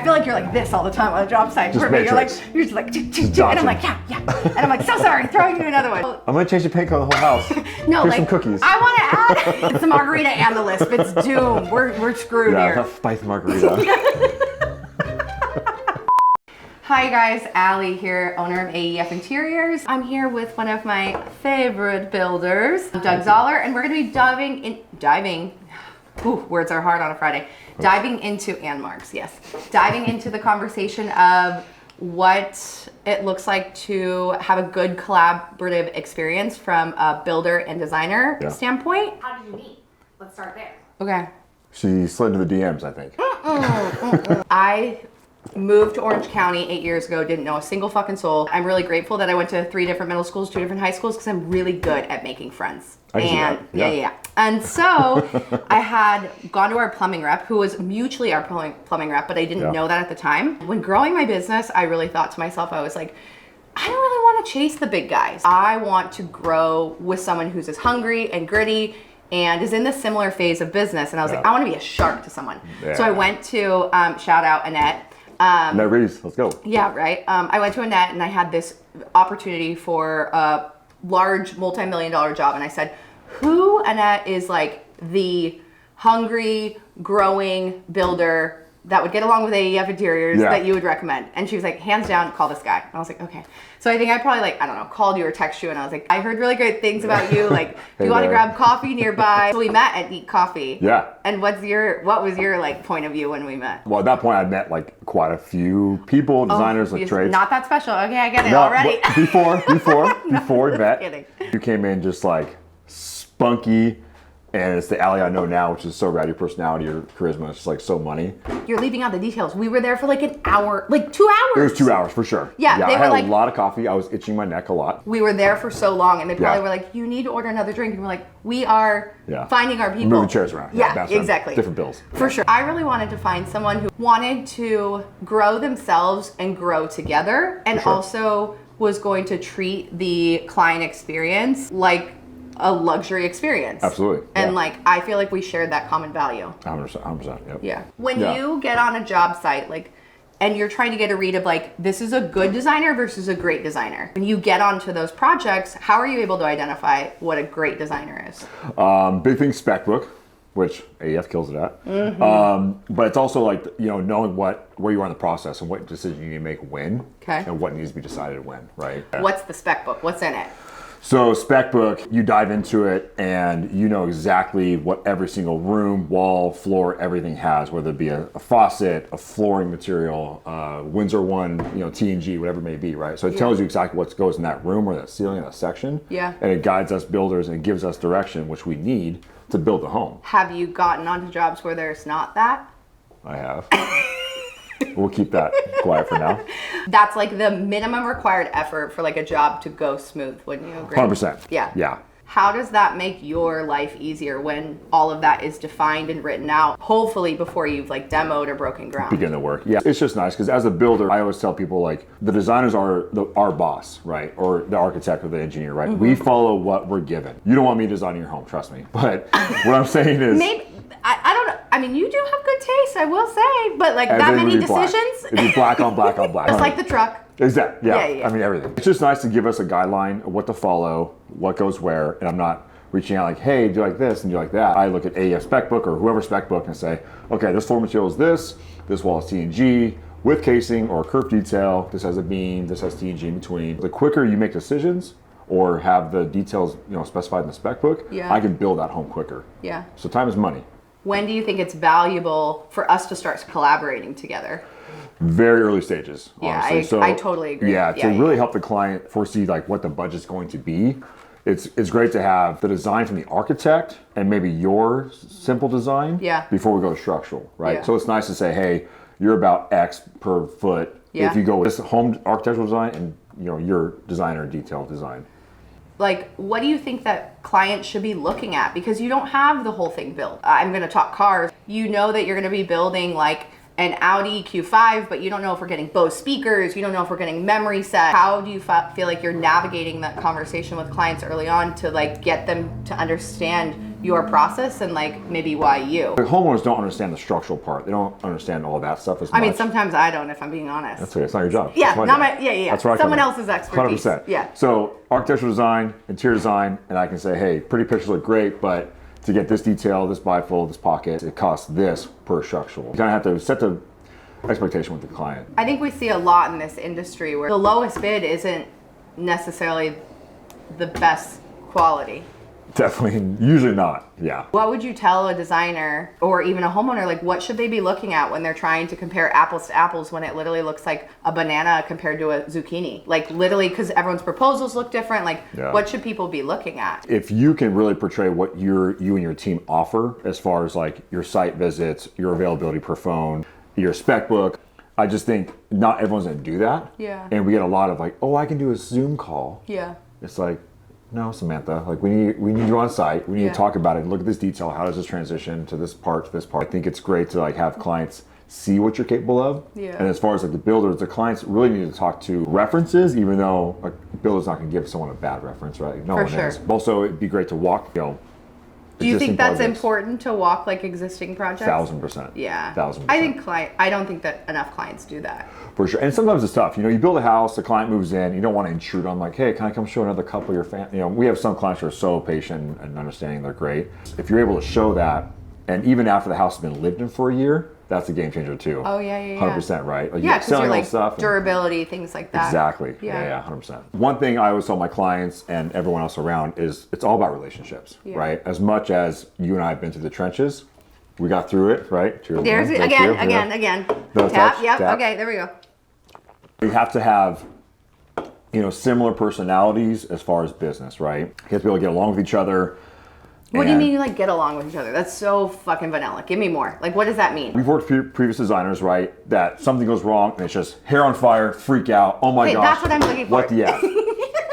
I feel like you're like this all the time on the job site. Just matrix. You're just like, and I'm like, yeah. And I'm like, so sorry, throwing you another one. I'm gonna change the paint color of the whole house. No, Here's like, some cookies. I want to add it's the margarita and the lisp. It's doomed. We're screwed here. Yeah, spice margarita. Hi guys, Allie here, owner of AEF Interiors. I'm here with one of my favorite builders, Doug Zalar, and we're gonna be diving into the conversation of what it looks like to have a good collaborative experience from a builder and designer standpoint. How did you meet? Let's start there. Okay. She slid into the DMs, I think. I moved to Orange County 8 years ago, didn't know a single fucking soul. I'm really grateful that I went to 3 different middle schools, 2 different high schools, because I'm really good at making friends. Yeah. And so I had gone to our plumbing rep, who was mutually our plumbing rep, but I didn't know that at the time. When growing my business, I really thought to myself, I was like, I don't really want to chase the big guys. I want to grow with someone who's as hungry and gritty and is in the similar phase of business. And I was like, I want to be a shark to someone. So I went to, shout out Annette. Annette Reeves, let's go. Yeah, right. I went to Annette and I had this opportunity for a large multi-million-dollar job. And I said, who, Annette, is like the hungry, growing builder that would get along with AEF Interiors that you would recommend? And she was like, hands down, call this guy. And I was like, okay. So I think I probably like, I don't know, called you or text you and I was like, I heard really great things about you. Like, do you want to grab coffee nearby? So we met at Eat Coffee. Yeah. And what was your like point of view when we met? Well, at that point I met like quite a few people, designers, like trades. Not that special. Okay, I get it already. Before we met, kidding. You came in just like spunky, and it's the Allie I know now, which is so rad. Your personality, your charisma, it's just like so money. You're leaving out the details. We were there for like an hour, like 2 hours. It was 2 hours for sure. Yeah, I had a lot of coffee. I was itching my neck a lot. We were there for so long, and they probably were like, you need to order another drink. And we're like, we are finding our people. Moving chairs around. Yeah, exactly. Different bills. For sure. I really wanted to find someone who wanted to grow themselves and grow together, and also was going to treat the client experience like a luxury experience. Absolutely. And like, I feel like we shared that common value. 100%. Yep. Yeah. When you get on a job site, like, and you're trying to get a read of like, this is a good designer versus a great designer. When you get onto those projects, how are you able to identify what a great designer is? Big thing, spec book, which AEF kills it at. But it's also like, knowing where you are in the process and what decision you need to make when, and what needs to be decided when, right? What's the spec book? What's in it? So spec book, you dive into it and you know exactly what every single room, wall, floor, everything has, whether it be a faucet, a flooring material, Windsor One, T&G, whatever it may be, right? So it tells you exactly what goes in that room or that ceiling or that section. Yeah. And it guides us builders and it gives us direction, which we need to build a home. Have you gotten onto jobs where there's not that? I have. We'll keep that quiet for now. That's like the minimum required effort for like a job to go smooth, wouldn't you agree? 100%. Yeah. How does that make your life easier when all of that is defined and written out, hopefully before you've like demoed or broken ground? Begin the work. Yeah, it's just nice because as a builder, I always tell people like the designers are our boss, right? Or the architect or the engineer, right? We follow what we're given. You don't want me designing your home, trust me. But what I'm saying is... Maybe, I don't know. I mean, you do have good taste, I will say, but like that many decisions? It'd be black on black on black. Just like the truck. Exactly. Yeah. I mean, everything. It's just nice to give us a guideline of what to follow, what goes where, and I'm not reaching out like, hey, do you like this and do you like that? I look at AEF spec book or whoever spec book and say, okay, this floor material is this wall is T&G with casing or curved detail, this has a beam, this has T&G in between. The quicker you make decisions or have the details specified in the spec book, I can build that home quicker. Yeah. So time is money. When do you think it's valuable for us to start collaborating together? Very early stages, honestly. I totally agree. Yeah, to really help the client foresee like what the budget's going to be, it's great to have the design from the architect and maybe your simple design before we go to structural, right? Yeah. So it's nice to say, hey, you're about X per foot if you go with this home architectural design and your designer detail design. Like, what do you think that clients should be looking at? Because you don't have the whole thing built. I'm going to talk cars. You know that you're going to be building like an Audi Q5, but you don't know if we're getting Bose speakers. You don't know if we're getting memory set. How do you feel like you're navigating that conversation with clients early on to like get them to understand your process and like maybe why you. The homeowners don't understand the structural part. They don't understand all that stuff as much. I mean, sometimes I don't, if I'm being honest. That's okay. It's not your job. Yeah, not job. my That's where I someone come in. else's expertise. 100%. Yeah. So architectural design, interior design, and I can say, hey, pretty pictures look great, but to get this detail, this bifold, this pocket, it costs this per structural. You kind of have to set the expectation with the client. I think we see a lot in this industry where the lowest bid isn't necessarily the best quality. Definitely, usually not. Yeah. What would you tell a designer or even a homeowner, like what should they be looking at when they're trying to compare apples to apples when it literally looks like a banana compared to a zucchini? Like literally, because everyone's proposals look different, like what should people be looking at? If you can really portray what you and your team offer as far as like your site visits, your availability per phone, your spec book, I just think not everyone's gonna do that. Yeah. And we get a lot of like, oh, I can do a Zoom call. Yeah. It's like, no, Samantha, like we need you on site. We need to talk about it. Look at this detail. How does this transition to this part, to this part? I think it's great to like have clients see what you're capable of. Yeah. And as far as like the builders, the clients really need to talk to references, even though a builder's not going to give someone a bad reference, right? No For one sure. is. Also, it'd be great to walk, Do you think that's projects. important to walk like existing projects? 1,000%. Yeah. 1,000%. I don't think that enough clients do that. For sure. And sometimes it's tough. You build a house, the client moves in, you don't want to intrude on like, hey, can I come show another couple of your family? We have some clients who are so patient and understanding, they're great. If you're able to show that, and even after the house has been lived in for a year, that's a game changer too. Oh, yeah. 100%, right? Like Yeah, because selling you're all like stuff. durability, things like that. Exactly. Yeah. Yeah, 100%. One thing I always tell my clients and everyone else around is it's all about relationships, right? As much as you and I have been through the trenches, we got through it, right? Cheers. There's Thank again. No, Tap. touch, Yep. tap. Okay, there we go. You have to have, similar personalities as far as business, right? You have to be able to get along with each other. What do you mean you like get along with each other? That's so fucking vanilla. Give me more. Like, what does that mean? We've worked with previous designers, right? That something goes wrong and it's just hair on fire, freak out. Oh my gosh. That's what I'm looking for. What the F?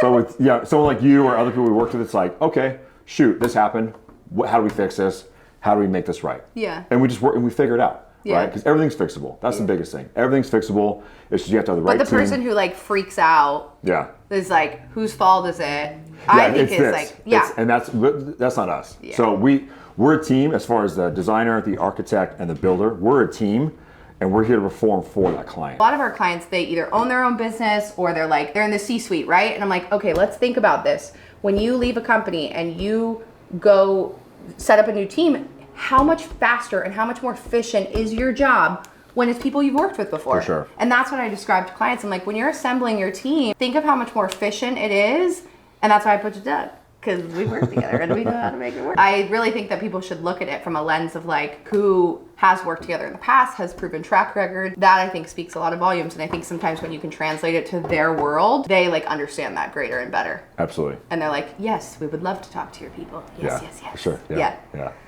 But with someone like you or other people we worked with, it's like, okay, shoot, this happened. How do we fix this? How do we make this right? Yeah. And we just work and we figure it out, Yeah. right? Because everything's fixable. That's the biggest thing. Everything's fixable. It's just you have to have the right But the team. person who like freaks out is like, whose fault is it? I think it's like, and that's not us. Yeah. So we're a team as far as the designer, the architect, and the builder. We're a team, and we're here to perform for that client. A lot of our clients, they either own their own business or they're in the C-suite, right? And I'm like, okay, let's think about this. When you leave a company and you go set up a new team, how much faster and how much more efficient is your job when it's people you've worked with before? For sure. And that's what I describe to clients. I'm like, when you're assembling your team, think of how much more efficient it is. And that's why I put you Doug, because we work together and we know how to make it work. I really think that people should look at it from a lens of like who has worked together in the past, has proven track record. That I think speaks a lot of volumes. And I think sometimes when you can translate it to their world, they like understand that greater and better. Absolutely. And they're like, yes, we would love to talk to your people. Yes, yes. For sure. Yeah.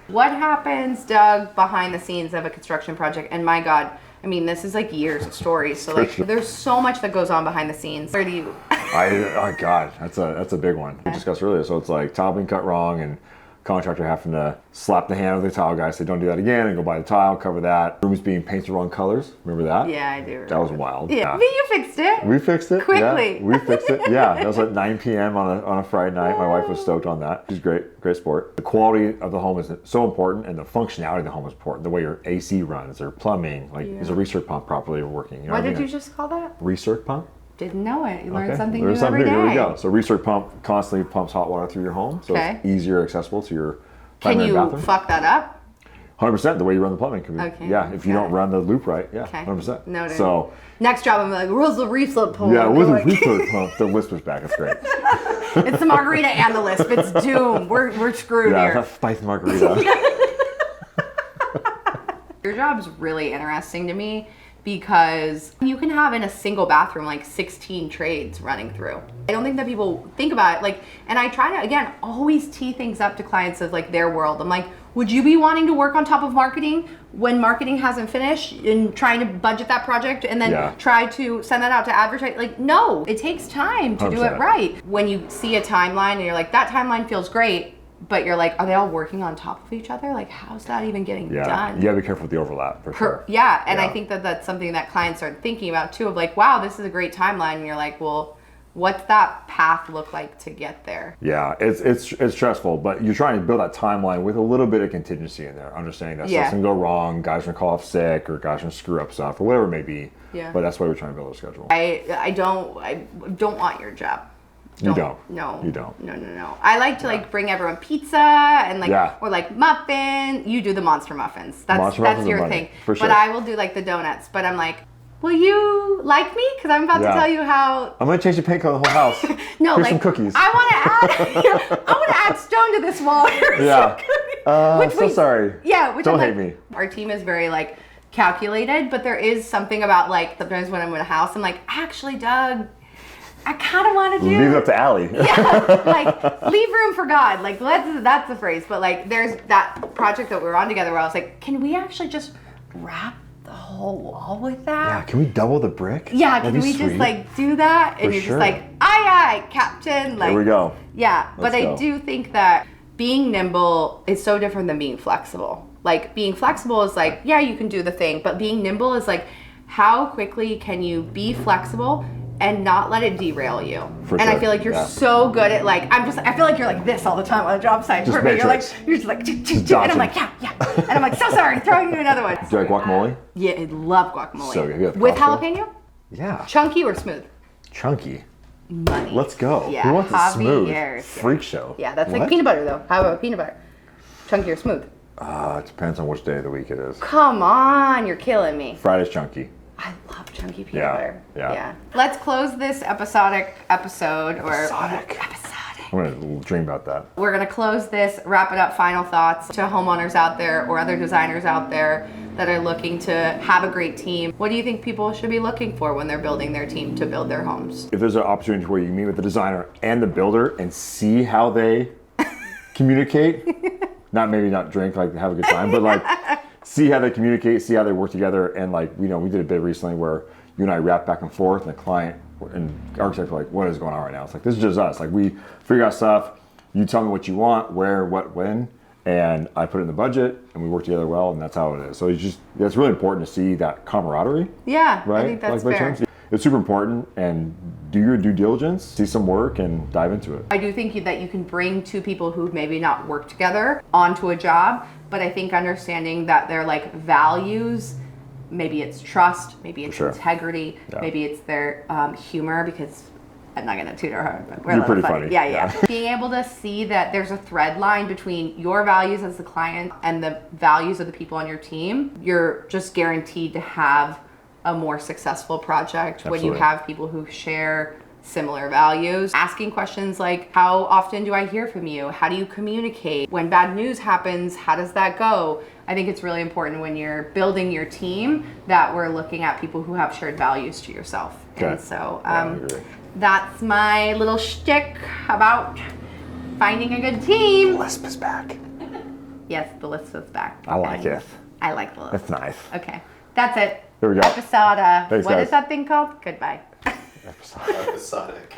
What happens, Doug, behind the scenes of a construction project? And my God, I mean, this is like years of stories. So like, there's so much that goes on behind the scenes. Where do you? Oh God, that's a big one. We discussed earlier. So it's like tile being cut wrong and contractor having to slap the hand of the tile guy, say don't do that again, and go buy the tile, cover that. Rooms being painted wrong colors. Remember that? Yeah, I do remember. That was wild. Yeah. But you fixed it. We fixed it. Quickly. Yeah, we fixed it. Yeah, that was at 9 p.m. on a Friday night. My wife was stoked on that. She's great sport. The quality of the home is so important, and the functionality of the home is important. The way your AC runs, or plumbing, like is a recirc pump properly working? What did you just call that? Recirc pump. Didn't know it. You learn Okay. something Learn new something every day. Here we go. So recirc pump constantly pumps hot water through your home, so it's easier accessible to your Can primary you bathroom. fuck that up? 100%. The way you run the plumbing can be. Okay. Yeah, if you don't run the loop right. Yeah, Okay. 100%. Noted. So Next job, I'm like, where's the reflip pump? yeah, with a Like, recirc pump, the whispers back. It's great. it's the margarita and the lisp. It's doomed. We're screwed Yeah, here. that's spicy margarita. Your job is really interesting to me because you can have in a single bathroom like 16 trades running through. I don't think that people think about it. Like, and I try to, again, always tee things up to clients as like their world. I'm like, would you be wanting to work on top of marketing when marketing hasn't finished and trying to budget that project and then try to send that out to advertise? Like, no, it takes time to do it 100%. right. When you see a timeline and you're like, that timeline feels great, but you're like, are they all working on top of each other? Like, how's that even getting done? You gotta be careful with the overlap for sure. Yeah, and I think that that's something that clients are thinking about too, of like, wow, this is a great timeline. And you're like, well, What's that path look like to get there? Yeah, it's stressful, but you're trying to build that timeline with a little bit of contingency in there, understanding that stuff's gonna go wrong, guys are gonna call off sick, or guys are gonna screw up stuff, or whatever it may be. Yeah. But that's why we're trying to build a schedule. I don't want your job. You don't. No. You don't. No. I like to like bring everyone pizza and like or like muffin. You do the monster muffins. That's your thing. For sure. But I will do like the donuts. But I'm like, will you like me? Because I'm about to tell you how. I'm gonna change the paint color of the whole house. No, Here's like some cookies. I want to add stone to this wall. I'm so sorry. Yeah. Which don't hate me. Our team is very like calculated, but there is something about like sometimes when I'm in a house, I'm like, actually, Doug, I kind of want to do. Leave it up to Allie. Yeah, like leave room for God. Like that's the phrase. But like there's that project that we were on together where I was like, can we actually just wrap the whole wall with that? Yeah, can we double the brick? Yeah, can we just like do that? And you're just like, aye, Captain. Like, there we go. Yeah, but I do think that being nimble is so different than being flexible. Like being flexible is like, yeah, you can do the thing, but being nimble is like, how quickly can you be flexible and not let it derail you? I feel like you're so good at like, I feel like you're like this all the time on a job site. You're just like, and I'm like, yeah. And I'm like, so sorry, throwing you another one. Do you like guacamole? Yeah, I love guacamole. So good. With jalapeno? Yeah. Chunky or smooth? Chunky. Money. Let's go. Yeah, Who wants a smooth? Javier's. Freak show. Yeah, that's like peanut butter though. How about peanut butter? Chunky or smooth? It depends on which day of the week it is. Come on, you're killing me. Friday's chunky. I love chunky peanut butter. Yeah. Let's close this episodic episode. Episodic. I'm gonna dream about that. We're gonna close this, wrap it up, final thoughts to homeowners out there or other designers out there that are looking to have a great team. What do you think people should be looking for when they're building their team to build their homes? If there's an opportunity where you meet with the designer and the builder and see how they communicate, not drink, like have a good time, but like see how they communicate, see how they work together. And like, we did a bid recently where you and I rapped back and forth, and the client and architect were like, what is going on right now? It's like, this is just us. Like, we figure out stuff, you tell me what you want, where, what, when, and I put it in the budget, and we work together well, and that's how it is. So it's really important to see that camaraderie. Yeah, right? I think that's fair. It's super important, and do your due diligence, see some work, and dive into it. I do think that you can bring two people who maybe not work together onto a job, but I think understanding that their like values, maybe it's trust, maybe it's integrity, maybe it's their humor, because I'm not gonna toot our horn, but we're You're pretty funny. Yeah. Being able to see that there's a thread line between your values as the client and the values of the people on your team, you're just guaranteed to have a more successful project when you have people who share similar values. Asking questions like, how often do I hear from you? How do you communicate? When bad news happens, how does that go? I think it's really important when you're building your team that we're looking at people who have shared values to yourself. Okay. And so that's my little shtick about finding a good team. The lisp is back. Yes, the lisp is back. I like it. I like the lisp. It's nice. Okay, that's it. Here we go. Episode. Thanks, what guys. is that thing called? Goodbye. Episodic.